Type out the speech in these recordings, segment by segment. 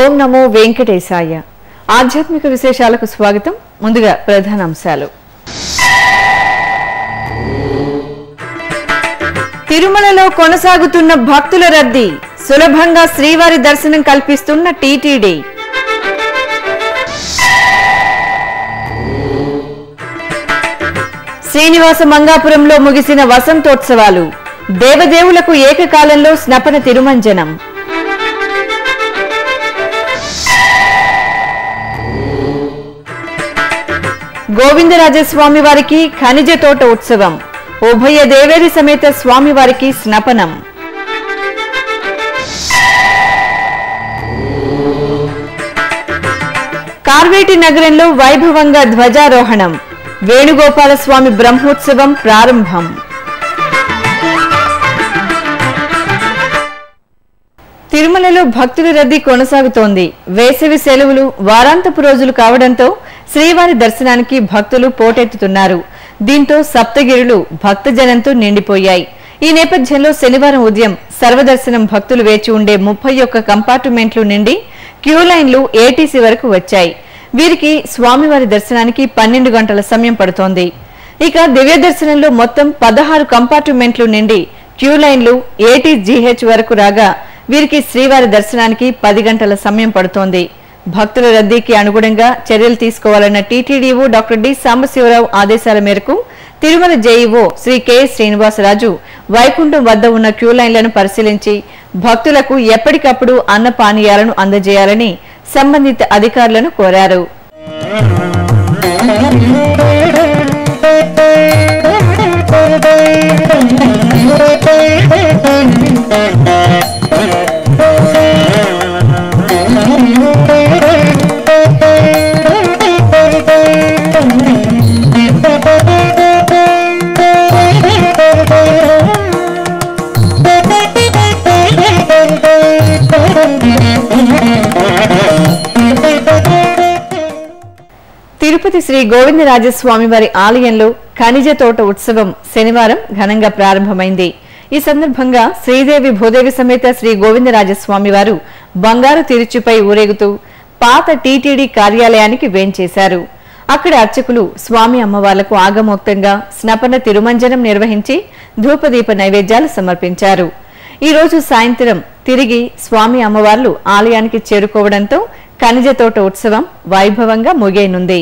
ఓం నమో వెంకటేశాయ. ఆధ్యాత్మిక విశేషాలకు స్వాగతం. ముందుగా ప్రధానాంశాలు. తిరుమలలో కొనసాగుతున్న భక్తుల రద్దీ, సులభంగా శ్రీవారి దర్శనం కల్పిస్తున్న టీటీడీ. శ్రీనివాస మంగాపురంలో ముగిసిన వసంతోత్సవాలు, దేవదేవులకు ఏకకాలంలో స్నపన తిరుమంజనం. గోవిందరాజస్వామి వారికి ఖనిజ తోట ఉత్సవం, ఉభయ దేవేరి సమేత స్వామివారికి స్నపనం. కార్వేటి నగరంలో వైభవంగా ధ్వజారోహణం, వేణుగోపాల స్వామి బ్రహ్మోత్సవం ప్రారంభం. తిరుమలలో భక్తుల రద్దీ కొనసాగుతోంది. వేసవి సెలవులు, వారాంతపు రోజులు కావడంతో శ్రీవారి దర్శనానికి భక్తులు పోటెత్తుతున్నారు. దీంతో సప్తగిరులు భక్తజనంతో నిండిపోయాయి. ఈ నేపథ్యంలో శనివారం ఉదయం సర్వదర్శనం భక్తులు వేచి ఉండే 31 కంపార్ట్మెంట్లు నిండి క్యూ లైన్లు ఏటీసీ వరకు వచ్చాయి. వీరికి స్వామివారి దర్శనానికి 12 గంటల సమయం పడుతోంది. ఇక దివ్య దర్శనంలో మొత్తం 16 కంపార్ట్మెంట్లు నిండి క్యూ లైన్లు ఏటీజీహెచ్ వరకు రాగా వీరికి శ్రీవారి దర్శనానికి 10 గంటల సమయం పడుతోంది. భక్తుల రద్దీకి అనుగుణంగా చర్యలు తీసుకోవాలన్న టీటీడీఓ డాక్టర్ డి సాంబశివరావు ఆదేశాల మేరకు తిరుమల జేఈఓ శ్రీ కె శ్రీనివాసరాజు వైకుంఠం వద్ద ఉన్న క్యూ లైన్లను పరిశీలించి భక్తులకు ఎప్పటికప్పుడు అన్నపానీయాలను అందజేయాలని సంబంధిత అధికారులను కోరారు. తిరుపతి శ్రీ గోవిందరాజస్వామి వారి ఆలయంలో ఖనిజ తోట ఉత్సవం శనివారం ఘనంగా ప్రారంభమైంది. ఈ సందర్భంగా శ్రీదేవి భూదేవి సమేత శ్రీ గోవిందరాజస్వామి వారు బంగారు తిరుచుపై ఊరేగుతూ పాత టీటీడీ కార్యాలయానికి వేంచేశారు. అక్కడ అర్చకులు స్వామి అమ్మవార్లకు ఆగమోక్తంగా స్నపన తిరుమంజనం నిర్వహించి ధూపదీప నైవేద్యాలు సమర్పించారు. ఈ రోజు సాయంత్రం తిరిగి స్వామి అమ్మవార్లు ఆలయానికి చేరుకోవడంతో ఖనిజ తోట ఉత్సవం వైభవంగా ముగియనుంది.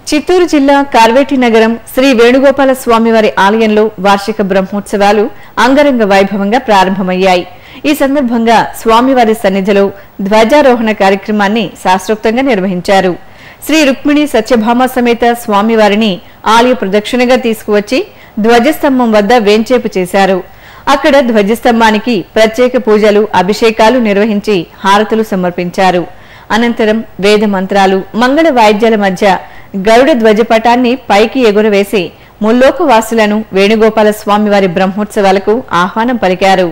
చిత్తూరు జిల్లా కార్వేటి నగరం శ్రీ వేణుగోపాల స్వామివారి ఆలయంలో వార్షిక బ్రహ్మోత్సవాలు అంగరంగ వైభవంగా ప్రారంభమయ్యాయి. ఈ సందర్భంగా స్వామివారి సన్నిధిలో ధ్వజారోహణ కార్యక్రమాన్ని శాస్త్రోక్తంగా నిర్వహించారు. శ్రీ రుక్మిణి సత్యభామ సమేత స్వామివారిని ఆలయ ప్రదక్షిణగా తీసుకువచ్చి ధ్వజస్తంభం వద్ద వేంచేపు చేశారు. అక్కడ ధ్వజస్తంభానికి ప్రత్యేక పూజలు, అభిషేకాలు నిర్వహించి హారతులు సమర్పించారు. అనంతరం వేద మంత్రాలు, మంగళ వాయిద్యాల మధ్య గరుడ ధ్వజపటాన్ని పైకి ఎగురవేసి ముల్లోక వాసులను వేణుగోపాల స్వామివారి బ్రహ్మోత్సవాలకు ఆహ్వానం పలికారు.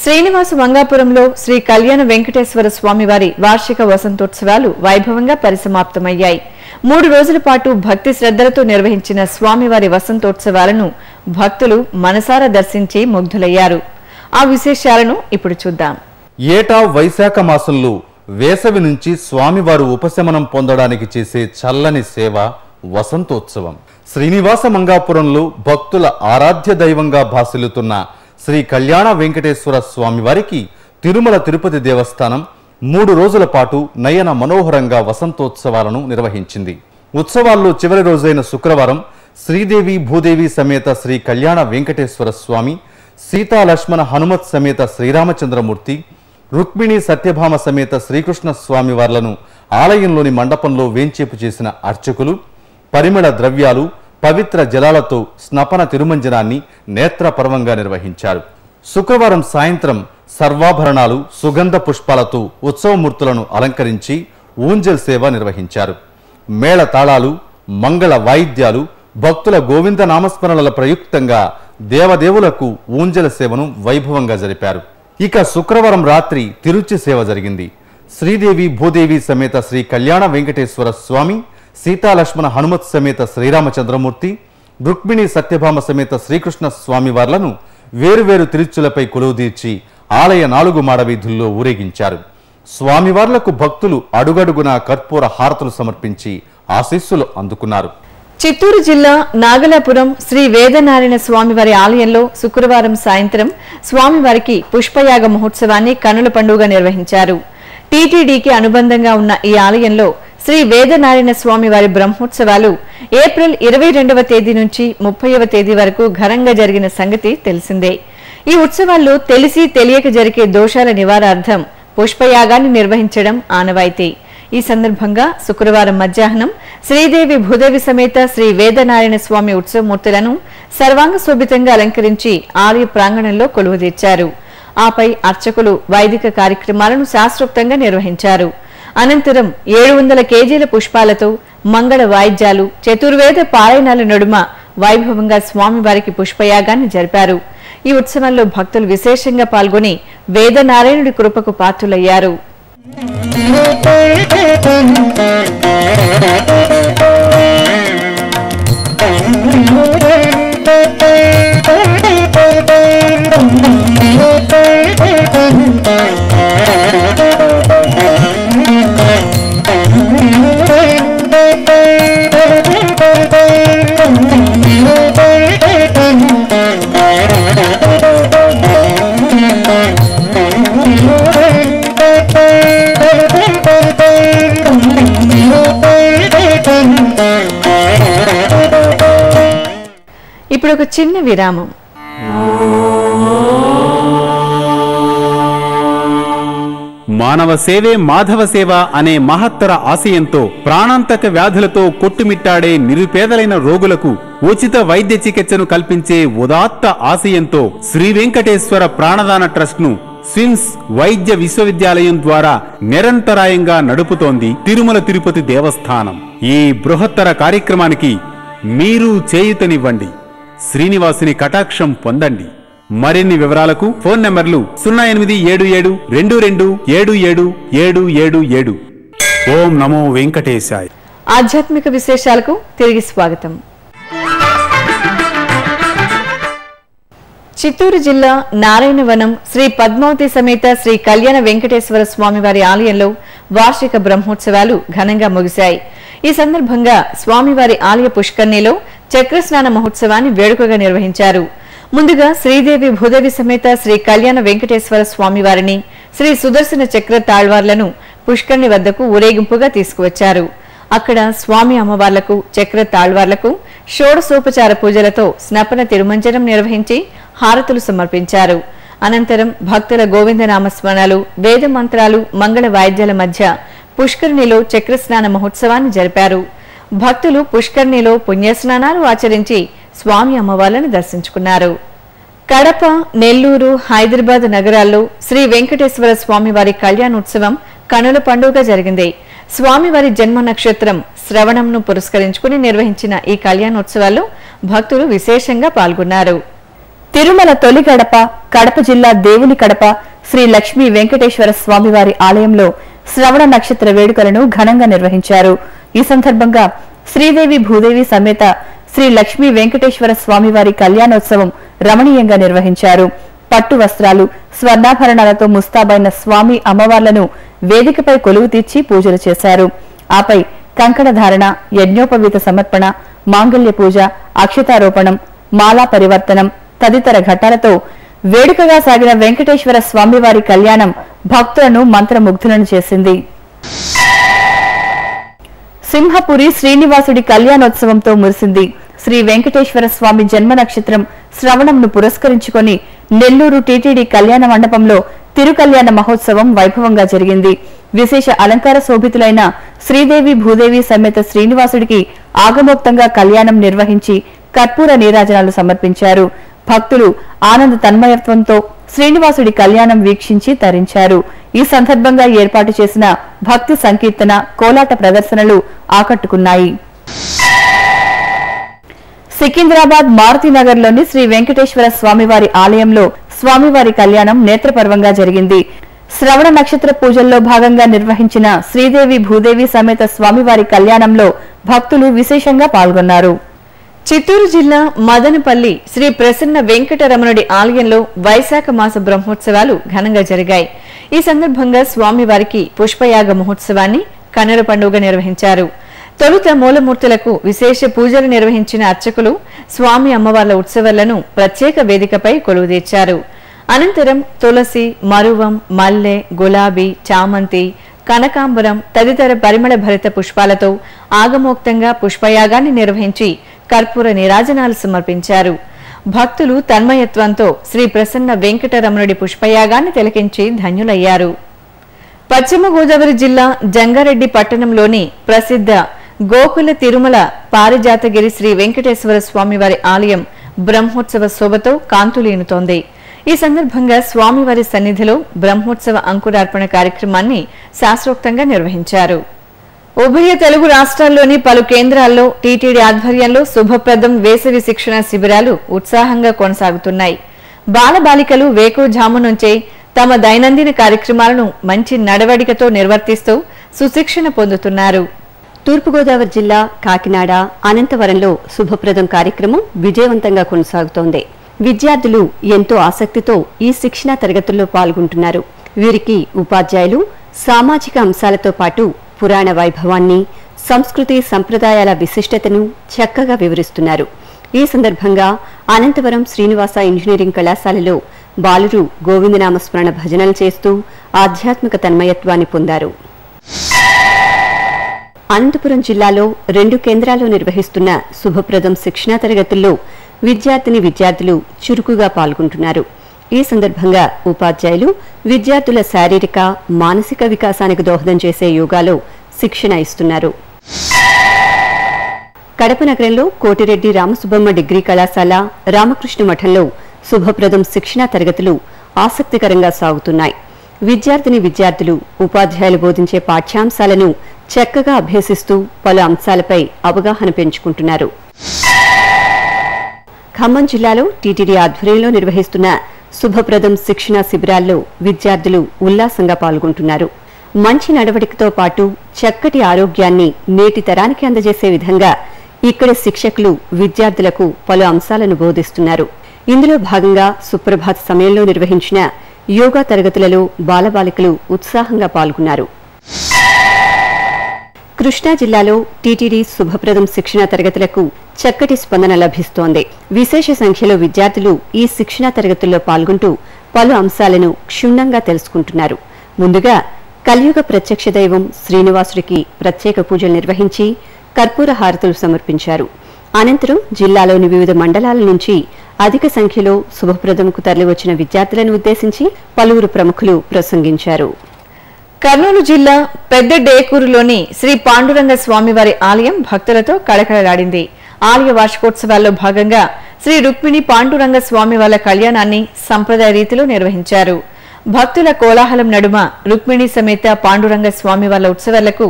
శ్రీనివాస మంగాపురంలో శ్రీ కళ్యాణ వెంకటేశ్వర స్వామివారి వార్షిక వసంతోత్సవాలు వైభవంగా పరిసమాప్తమయ్యాయి. 3 రోజుల పాటు భక్తి శ్రద్ధలతో నిర్వహించిన స్వామివారి వసంతోత్సవాలను భక్తులు మనసారా దర్శించి ముగ్ధులయ్యారు. ఆ విశేషాలను ఇప్పుడు చూద్దాం. ఏటా వైశాఖ మాసంలో వేసవి నుంచి స్వామివారు ఉపశమనం పొందడానికి చేసే చల్లని సేవ వసంతోత్సవం. శ్రీనివాస మంగాపురంలో భక్తుల ఆరాధ్య దైవంగా భాసిల్లుతున్న శ్రీ కళ్యాణ వెంకటేశ్వర స్వామివారికి తిరుమల తిరుపతి దేవస్థానం 3 రోజుల పాటు నయన మనోహరంగా వసంతోత్సవాలను నిర్వహించింది. ఉత్సవాల్లో చివరి రోజైన శుక్రవారం శ్రీదేవి భూదేవి సమేత శ్రీ కళ్యాణ వెంకటేశ్వర స్వామి, సీతా లక్ష్మణ హనుమత్ సమేత శ్రీరామచంద్రమూర్తి, రుక్మిణి సత్యభామ సమేత శ్రీకృష్ణ స్వామి వార్లను ఆలయంలోని మండపంలో వేంచేపు చేసిన అర్చకులు పరిమళ ద్రవ్యాలు, పవిత్ర జలాలతో స్నపన తిరుమంజనాన్ని నేత్రపర్వంగా నిర్వహించారు. శుక్రవారం సాయంత్రం సర్వాభరణాలు, సుగంధ పుష్పాలతో ఉత్సవమూర్తులను అలంకరించి ఊంజల్ సేవ నిర్వహించారు. మేళ తాళాలు, మంగళ వాయిద్యాలు, భక్తుల గోవింద నామస్మరణల ప్రయుక్తంగా దేవదేవులకు ఊంజల సేవను వైభవంగా జరిపారు. ఇక శుక్రవారం రాత్రి తిరుచి సేవ జరిగింది. శ్రీదేవి భూదేవి సమేత శ్రీ కళ్యాణ వెంకటేశ్వర స్వామి, సీతాలక్ష్మణ హనుమత్ సమేత శ్రీరామచంద్రమూర్తి, రుక్మిణి సత్యభామ సమేత శ్రీకృష్ణ స్వామి వార్లను వేరువేరు తిరుచులపై కొలువుదీర్చి ఆలయ 4 మాడవీధుల్లో ఊరేగించారు. స్వామివార్లకు భక్తులు అడుగడుగునా కర్పూర హారతులు సమర్పించి ఆశీస్సులు అందుకున్నారు. చిత్తూరు జిల్లా నాగలాపురం శ్రీ వేదనారాయణ స్వామివారి ఆలయంలో శుక్రవారం సాయంత్రం స్వామివారికి పుష్పయాగ మహోత్సవాన్ని కన్నుల పండుగ నిర్వహించారు. టీటీడీకి అనుబంధంగా ఉన్న ఈ ఆలయంలో శ్రీ వేదనారాయణ స్వామివారి బ్రహ్మోత్సవాలు ఏప్రిల్ 22వ తేదీ నుంచి 30వ తేదీ వరకు ఘనంగా జరిగిన సంగతి తెలిసిందే. ఈ ఉత్సవాల్లో తెలిసి తెలియక జరిగే దోషాల నివారణార్థం పుష్పయాగాన్ని నిర్వహించడం ఆనవాయితీ. ఈ సందర్భంగా శుక్రవారం మధ్యాహ్నం శ్రీదేవి భూదేవి సమేత శ్రీ వేదనారాయణ స్వామి ఉత్సవమూర్తులను సర్వాంగ శోభితంగా అలంకరించి ఆలయ ప్రాంగణంలో కొలువుదీర్చారు. ఆపై అర్చకులు వైదిక కార్యక్రమాలను శాస్త్రోక్తంగా నిర్వహించారు. అనంతరం 700 కేజీల పుష్పాలతో మంగళ వాయిద్యాలు, చతుర్వేద పారాయణాల నడుమ వైభవంగా స్వామివారికి పుష్పయాగాన్ని జరిపారు. ఈ ఉత్సవంలో భక్తులు విశేషంగా పాల్గొని వేదనారాయణుడి కృపకు పాత్రులయ్యారు. ఇప్పుడు ఒక చిన్న విరామం. మానవ సేవే మాధవ సేవ అనే మహత్తర ఆశయంతో ప్రాణాంతక వ్యాధులతో కొట్టుమిట్టాడే నిరుపేదలైన రోగులకు ఉచిత వైద్య చికిత్సను కల్పించే ఉదాత్త ఆశయంతో శ్రీ వెంకటేశ్వర ప్రాణదాన ట్రస్ట్ ను స్విమ్స్ వైద్య విశ్వవిద్యాలయం ద్వారా నిరంతరాయంగా నడుపుతోంది తిరుమల తిరుపతి దేవస్థానం. ఈ బృహత్తర కార్యక్రమానికి మీరు చేయూతనివ్వండి, శ్రీనివాసుని కటాక్షం పొందండి. మరిన్ని వివరాలకు ఫోన్ నంబర్లు 087722777777. ఓం నమో వెంకటేశాయ. ఆధ్యాత్మిక విశేషాలకు తిరిగి స్వాగతం. చిత్తూరు జిల్లా నారాయణవనం శ్రీ పద్మావతి సమేత శ్రీ కళ్యాణ వెంకటేశ్వర స్వామివారి ఆలయంలో వార్షిక బ్రహ్మోత్సవాలు ఘనంగా ముగిశాయి. ఈ సందర్భంగా స్వామివారి ఆలయ పుష్కర్ణిలో చక్రస్నాన మహోత్సవాన్ని వేడుకగా నిర్వహించారు. ముందుగా శ్రీదేవి భూదేవి సమేత శ్రీ కళ్యాణ వెంకటేశ్వర స్వామివారిని, శ్రీ సుదర్శన చక్ర తాళ్వార్లను పుష్కర్ణి వద్దకు ఊరేగింపుగా తీసుకువచ్చారు. అక్కడ స్వామి అమ్మవార్లకు, చక్ర తాళ్వార్లకు షోడశోపచార పూజలతో స్నపన తిరుమంజనం నిర్వహించి హారతులు సమర్పించారు. అనంతరం భక్తుల గోవిందనామస్మరణలు, వేద మంత్రాలు, మంగళ వాయిద్యాల మధ్య పుష్కరిణిలో చక్రస్నాన మహోత్సవాన్ని జరిపారు. భక్తులు పుష్కరిణిలో పుణ్యస్నానాలు ఆచరించి స్వామి అమ్మవార్లను దర్శించుకున్నారు. కడప, నెల్లూరు, హైదరాబాద్ నగరాల్లో శ్రీ వెంకటేశ్వర స్వామివారి కళ్యాణోత్సవం కనుల పండుగ జరిగింది. స్వామివారి జన్మ నక్షత్రం శ్రవణంను పురస్కరించుకుని నిర్వహించిన ఈ కళ్యాణోత్సవాల్లో భక్తులు విశేషంగా పాల్గొన్నారు. తిరుమల తొలి గడప, కడప జిల్లా దేవుని కడప శ్రీ లక్ష్మీ వెంకటేశ్వర స్వామివారి ఆలయంలో శ్రవణ నక్షత్ర వేడుకలను ఘనంగా నిర్వహించారు. ఈ సందర్భంగా శ్రీదేవి భూదేవి సమేత శ్రీ లక్ష్మీ వెంకటేశ్వర స్వామివారి కళ్యాణోత్సవం రమణీయంగా నిర్వహించారు. పట్టు వస్త్రాలు, స్వర్ణాభరణాలతో ముస్తాబైన స్వామి అమ్మవార్లను వేదికపై కొలువు తీర్చి పూజలు చేశారు. ఆపై కంకణ ధారణ, యజ్ఞోపవీత సమర్పణ, మాంగళ్య పూజ, అక్షతారోపణం, మాలా పరివర్తనం తదితర ఘట్టాలతో వేడుకగా సాగిన వెంకటేశ్వర స్వామివారి కళ్యాణం భక్తులను మంత్రముగ్ధులను చేసింది. సింహపురి శ్రీనివాసుడి కళ్యాణోత్సవంతో మురిసింది. శ్రీ వెంకటేశ్వర స్వామి జన్మ నక్షత్రం శ్రవణంను పురస్కరించుకొని నెల్లూరు టీటీడీ కళ్యాణ మండపంలో తిరుకల్యాణ మహోత్సవం వైభవంగా జరిగింది. విశేష అలంకార శోభితులైన శ్రీదేవి భూదేవి సమేత శ్రీనివాసుడికి ఆగమోక్తంగా కళ్యాణం నిర్వహించి కర్పూర నీరాజనాలు సమర్పించారు. భక్తులు ఆనంద తన్మయత్వంతో శ్రీనివాసుడి కళ్యాణం వీక్షించి తరించారు. ఈ సందర్భంగా ఏర్పాటు చేసిన భక్తి సంకీర్తన, కోలాట ప్రదర్శనలు ఆకట్టుకున్నాయి. సికింద్రాబాద్ మారుతినగర్లోని శ్రీ వెంకటేశ్వర స్వామివారి ఆలయంలో స్వామివారి కళ్యాణం నేత్రపర్వంగా జరిగింది. శ్రవణ నక్షత్ర పూజల్లో భాగంగా నిర్వహించిన శ్రీదేవి భూదేవి సమేత స్వామివారి కళ్యాణంలో భక్తులు విశేషంగా పాల్గొన్నారు. చిత్తూరు జిల్లా మదనపల్లి శ్రీ ప్రసన్న వెంకటరమణుడి ఆలయంలో వైశాఖ మాస బ్రహ్మోత్సవాలు ఘనంగా జరిగాయి. ఈ సందర్భంగా స్వామివారికి పుష్పయాగ మహోత్సవాన్ని కన్నుల పండుగ నిర్వహించారు. తొలుత మూలమూర్తులకు విశేష పూజలు నిర్వహించిన అర్చకులు స్వామి అమ్మవార్ల ఉత్సవాలను ప్రత్యేక వేదికపై కొలువుదీర్చారు. అనంతరం తులసి, మరువం, మల్లె, గులాబీ, చామంతి, కనకాంబరం తదితర పరిమళ భరిత పుష్పాలతో ఆగమోక్తంగా పుష్పయాగాన్ని నిర్వహించి కర్పూర నీరాజనాలు సమర్పించారు. భక్తులు తన్మయత్వంతో శ్రీ ప్రసన్న వెంకటరమణుడి పుష్పయాగాన్ని తిలకించి ధన్యులయ్యారు. పశ్చిమ గోదావరి జిల్లా జంగారెడ్డి పట్టణంలోని ప్రసిద్ధ గోకుల తిరుమల పారిజాతగిరి శ్రీ వెంకటేశ్వర స్వామివారి ఆలయం బ్రహ్మోత్సవ శోభతో కాంతులీనుతోంది. ఈ సందర్భంగా స్వామివారి సన్నిధిలో బ్రహ్మోత్సవ అంకురార్పణ కార్యక్రమాన్ని శాస్త్రోక్తంగా నిర్వహించారు. ఉభయ తెలుగు రాష్ట్రాల్లోని పలు కేంద్రాల్లో టీటీడీ ఆధ్వర్యంలో శుభప్రదం వేసవి శిక్షణ శిబిరాలు ఉత్సాహంగా కొనసాగుతున్నాయి. బాలబాలికలు వేకువజాము నుంచే తమ దైనందిన కార్యక్రమాలను మంచి నడవడికతో నిర్వర్తిస్తూ సుశిక్షణ పొందుతున్నారు. తూర్పుగోదావరి జిల్లా కాకినాడ, అనంతవరంలో శుభప్రదం కార్యక్రమం విజయవంతంగా కొనసాగుతోంది. విద్యార్థులు ఎంతో ఆసక్తితో ఈ శిక్షణా తరగతుల్లో పాల్గొంటున్నారు. వీరికి ఉపాధ్యాయులు సామాజిక అంశాలతో పాటు పురాణ వైభవాన్ని, సంస్కృతి సంప్రదాయాల విశిష్టతను చక్కగా వివరిస్తున్నారు. ఈ సందర్భంగా అనంతవరం శ్రీనివాస ఇంజనీరింగ్ కళాశాలలో బాలురు గోవిందనామస్మరణ భజనలు చేస్తూ ఆధ్యాత్మిక తన్మయత్వాన్ని పొందారు. అనంతపురం జిల్లాలో 2 కేంద్రాల్లో నిర్వహిస్తున్న శుభప్రదం శిక్షణా తరగతుల్లో విద్యార్థులు చురుకుగా పాల్గొంటున్నారు. ఈ సందర్భంగా ఉపాధ్యాయులు విద్యార్థుల శారీరక, మానసిక వికాసానికి దోహదం చేసే యోగాలో శిక్షణ ఇస్తున్నారు. కడప నగరంలో కోటిరెడ్డి రామసుబ్బమ్మ డిగ్రీ కళాశాల, రామకృష్ణ మఠంలో శుభప్రదం శిక్షణా తరగతులు ఆసక్తికరంగా సాగుతున్నాయి. విద్యార్థులు ఉపాధ్యాయులు బోధించే పాఠ్యాంశాలను చక్కగా అభ్యసిస్తూ పలు అంశాలపై అవగాహన పెంచుకుంటున్నారు. ఖమ్మం జిల్లాలో టీటీడీ ఆధ్వర్యంలో నిర్వహిస్తున్న శుభప్రదం శిక్షణా శిబిరాల్లో విద్యార్థులు ఉల్లాసంగా పాల్గొంటున్నారు. మంచి నడవడికతో పాటు చక్కటి ఆరోగ్యాన్ని నేటి తరానికి అందజేసే విధంగా ఇక్కడి శిక్షకులు విద్యార్థులకు పలు అంశాలను బోధిస్తున్నారు. ఇందులో భాగంగా సుప్రభాత సమయంలో నిర్వహించిన యోగా తరగతులలో బాలబాలికలు ఉత్సాహంగా పాల్గొన్నారు. కృష్ణా జిల్లాలో టీటీడీ శుభప్రదం శిక్షణా తరగతులకు చక్కటి స్పందన లభిస్తోంది. విశేష సంఖ్యలో విద్యార్థులు ఈ శిక్షణా తరగతుల్లో పాల్గొంటూ పలు అంశాలను క్షుణ్ణంగా తెలుసుకుంటున్నారు. ముందుగా కలియుగ ప్రత్యక్ష దైవం శ్రీనివాసుడికి ప్రత్యేక పూజలు నిర్వహించి కర్పూర హారతులు సమర్పించారు. అనంతరం జిల్లాలోని వివిధ మండలాల నుంచి అధిక సంఖ్యలో శుభప్రదంకు తరలివచ్చిన విద్యార్థులను ఉద్దేశించి పలువురు ప్రముఖులు ప్రసంగించారు. కర్నూలు జిల్లా పెద్ద డేకూరులోని శ్రీ పాండురంగ స్వామివారి ఆలయం భక్తులతో కళకళలాడింది. ఆలయ వార్షికోత్సవాల్లో భాగంగా శ్రీ రుక్మిణి పాండురంగ స్వామివార్ల కళ్యాణాన్ని సంప్రదాయ రీతిలో నిర్వహించారు. భక్తుల కోలాహలం నడుమ రుక్మిణి సమేత పాండురంగ స్వామివార్ల ఉత్సవాలకు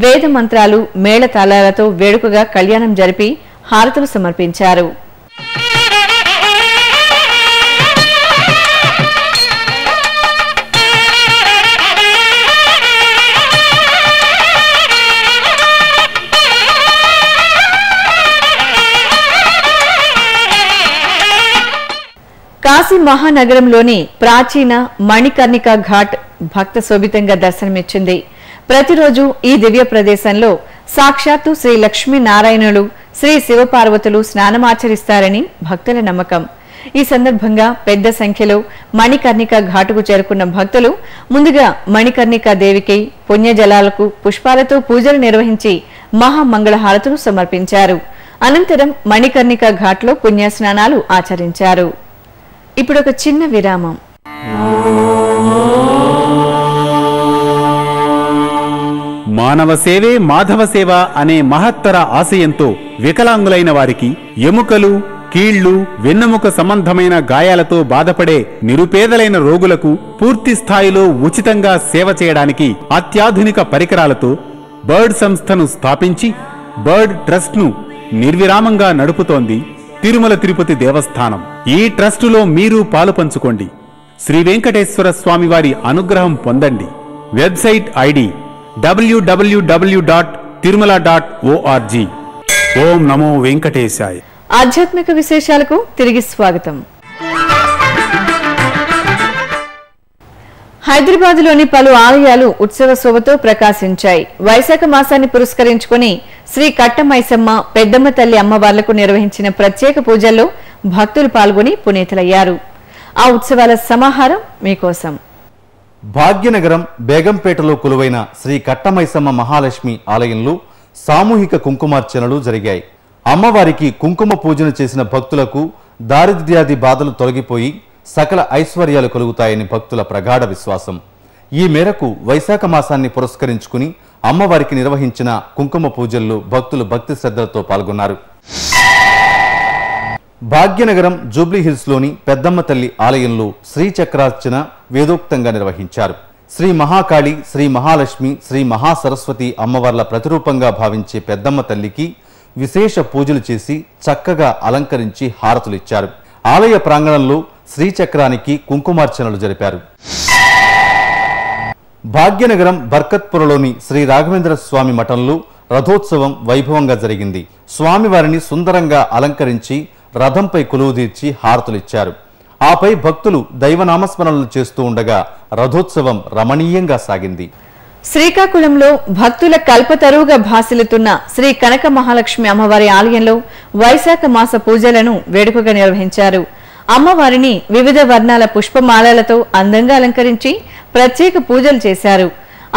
వేద మంత్రాలు, మేళతాళాలతో వేడుకగా కళ్యాణం జరిపి హారతులు సమర్పించారు. కాశీ మహానగరంలోని ప్రాచీన మణికర్ణిక ఘాట్ భక్త శోభితంగా దర్శనమిచ్చింది. ప్రతిరోజు ఈ దివ్య ప్రదేశంలో సాక్షాత్తు శ్రీ లక్ష్మీనారాయణులు, శ్రీ శివపార్వతులు స్నానమాచరిస్తారని భక్తుల నమ్మకం. ఈ సందర్భంగా పెద్ద సంఖ్యలో మణికర్ణిక ఘాటుకు చేరుకున్న భక్తులు ముందుగా మణికర్ణిక దేవికి పుణ్యజలాలకు పుష్పాలతో పూజలు నిర్వహించి మహామంగళహారతులు సమర్పించారు. అనంతరం మణికర్ణిక ఘాట్లో పుణ్యస్నానాలు ఆచరించారు. ఇప్పుడు ఒక చిన్న విరామం. మానవ సేవే మాధవ సేవ అనే మహత్తర ఆశయంతో వికలాంగులైన వారికి ఎముకలు, కీళ్లు, వెన్నెముక సంబంధమైన గాయాలతో బాధపడే నిరుపేదలైన రోగులకు పూర్తి స్థాయిలో ఉచితంగా సేవ చేయడానికి అత్యాధునిక పరికరాలతో బర్డ్ సంస్థను స్థాపించి బర్డ్ ట్రస్ట్ను నిర్విరామంగా నడుపుతోంది తిరుమల తిరుపతి దేవస్థానం. ఈ ట్రస్టులో మీరు పాలు పంచుకోండి. శ్రీ వెంకటేశ్వర స్వామివారి అనుగ్రహం పొందండి. Website ID www.tirumala.org. ఓం నమో వెంకటేశాయ. ఆధ్యాత్మిక విశేషాలకు తిరిగి స్వాగతం. హైదరాబాద్లోని పలు ఆలయాలు ఉత్సవ శోభతో ప్రకాశించాయి. వైశాఖ మాసాన్ని పురస్కరించుకుని శ్రీ కట్టమైసమ్మ, పెద్దమ్మ తల్లి అమ్మవార్లకు నిర్వహించిన ప్రత్యేక పూజల్లో భక్తులు పాల్గొని పునీతులయ్యారు. ఆ ఉత్సవాల సమాహారం మీకోసం. భాగ్యనగరం బేగంపేటలో కొలువైన శ్రీ కట్టమైసమ్మ మహాలక్ష్మి ఆలయంలో సామూహిక కుంకుమార్చనలు జరిగాయి. అమ్మవారికి కుంకుమ పూజను చేసిన భక్తులకు దారిద్ర్యాది బాధలు తొలగిపోయి సకల ఐశ్వర్యాలు కలుగుతాయని భక్తుల ప్రగాఢ విశ్వాసం. ఈ మేరకు వైశాఖ మాసాన్ని పురస్కరించుకుని అమ్మవారికి నిర్వహించిన కుంకుమ పూజల్లో భక్తులు భక్తి శ్రద్ధలతో పాల్గొన్నారు. భాగ్యనగరం జూబ్లీహిల్స్లోని పెద్దమ్మ తల్లి ఆలయంలో శ్రీచక్రార్చన వేదోక్తంగా నిర్వహించారు. శ్రీ మహాకాళి, శ్రీ మహాలక్ష్మి, శ్రీ మహాసరస్వతి అమ్మవార్ల ప్రతిరూపంగా భావించే పెద్దమ్మ తల్లికి విశేష పూజలు చేసి చక్కగా అలంకరించి హారతులిచ్చారు. ఆలయ ప్రాంగణంలో శ్రీచక్రానికి కుంకుమార్చనలు జరిపారు. భాగ్యనగరం బర్కత్పురలోని శ్రీ రాఘవేంద్ర స్వామి మఠంలో రథోత్సవం వైభవంగా జరిగింది. స్వామివారిని సుందరంగా అలంకరించి రథంపై కొలువుదీర్చి హారతులిచ్చారు. ఆపై భక్తులు దైవనామస్మరణలు చేస్తూ ఉండగా రథోత్సవం రమణీయంగా సాగింది. శ్రీకాకుళంలో భక్తుల కల్పతరువుగా భాసిల్లుతున్న శ్రీ కనక మహాలక్ష్మి అమ్మవారి ఆలయంలో వైశాఖ మాస పూజలను వేడుకగా నిర్వహించారు. అమ్మవారిని వివిధ వర్ణాల పుష్పమాలలతో అందంగా అలంకరించి ప్రత్యేక పూజలు చేశారు.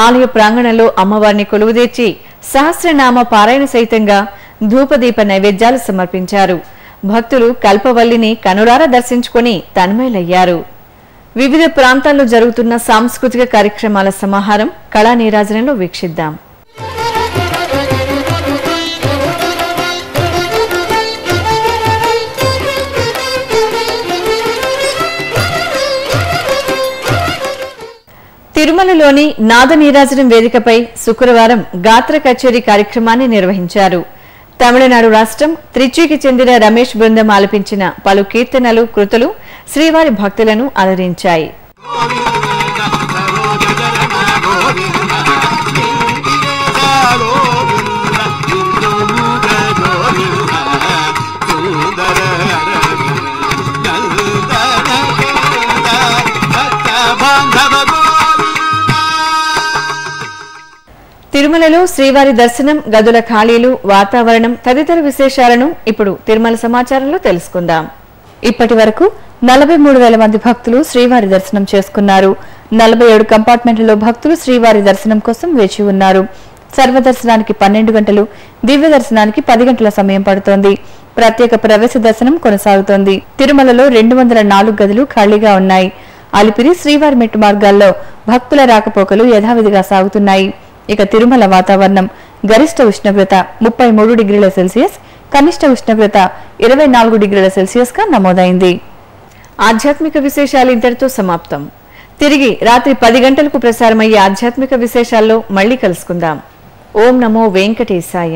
ఆలయ ప్రాంగణంలో అమ్మవారిని కొలువుదీర్చి సహస్రనామ పారాయణ సహితంగా ధూపదీప నైవేద్యాలు సమర్పించారు. భక్తులు కల్పవల్లిని కనురారా దర్శించుకుని తన్మయులయ్యారు. వివిధ ప్రాంతాల్లో జరుగుతున్న సాంస్కృతిక కార్యక్రమాల సమాహారం కళా నీరాజనంలో వీక్షిద్దాం. తిరుమలలోని నాద నీరాజనం వేదికపై శుక్రవారం గాత్ర కచేరీ కార్యక్రమాన్ని నిర్వహించారు. తమిళనాడు రాష్ట్రం త్రిచికి చెందిన రమేష్ బృందం ఆలపించిన పలు కీర్తనలు, కృతులు శ్రీవారి భక్తులను అలరించాయి. తిరుమలలో శ్రీవారి దర్శనం, గదుల ఖాళీలు, వాతావరణం తదితర విశేషాలను ఇప్పుడు తిరుమల సమాచారంలో తెలుసుకుందాం. ఇప్పటి వరకు 43,000 మంది భక్తులు శ్రీవారి దర్శనం చేసుకున్నారు. 47 కంపార్ట్మెంట్లలో భక్తులు శ్రీవారి దర్శనం కోసం వేచి ఉన్నారు. సర్వదర్శనానికి 12 గంటలు, దివ్య దర్శనానికి 10 గంటల సమయం పడుతోంది. ప్రత్యేక ప్రవేశ దర్శనం కొనసాగుతోంది. తిరుమలలో 204 గదులు ఖాళీగా ఉన్నాయి. అలిపిరి, శ్రీవారి మెట్టు మార్గాల్లో భక్తుల రాకపోకలు యథావిధిగా సాగుతున్నాయి. ఇక తిరుమల వాతావరణం గరిష్ట ఉష్ణోగ్రత 33 డిగ్రీల సెల్సియస్, కనిష్ట ఉష్ణోగ్రత 24 డిగ్రీల సెల్సియస్ గా నమోదైంది. ఆధ్యాత్మిక విశేషాలు ఇంతటితో సమాప్తం. తిరిగి రాత్రి 10 గంటలకు ప్రసారమయ్యే ఆధ్యాత్మిక విశేషాల్లో మళ్లీ కలుసుకుందాం. ఓం నమో వెంకటేశాయ.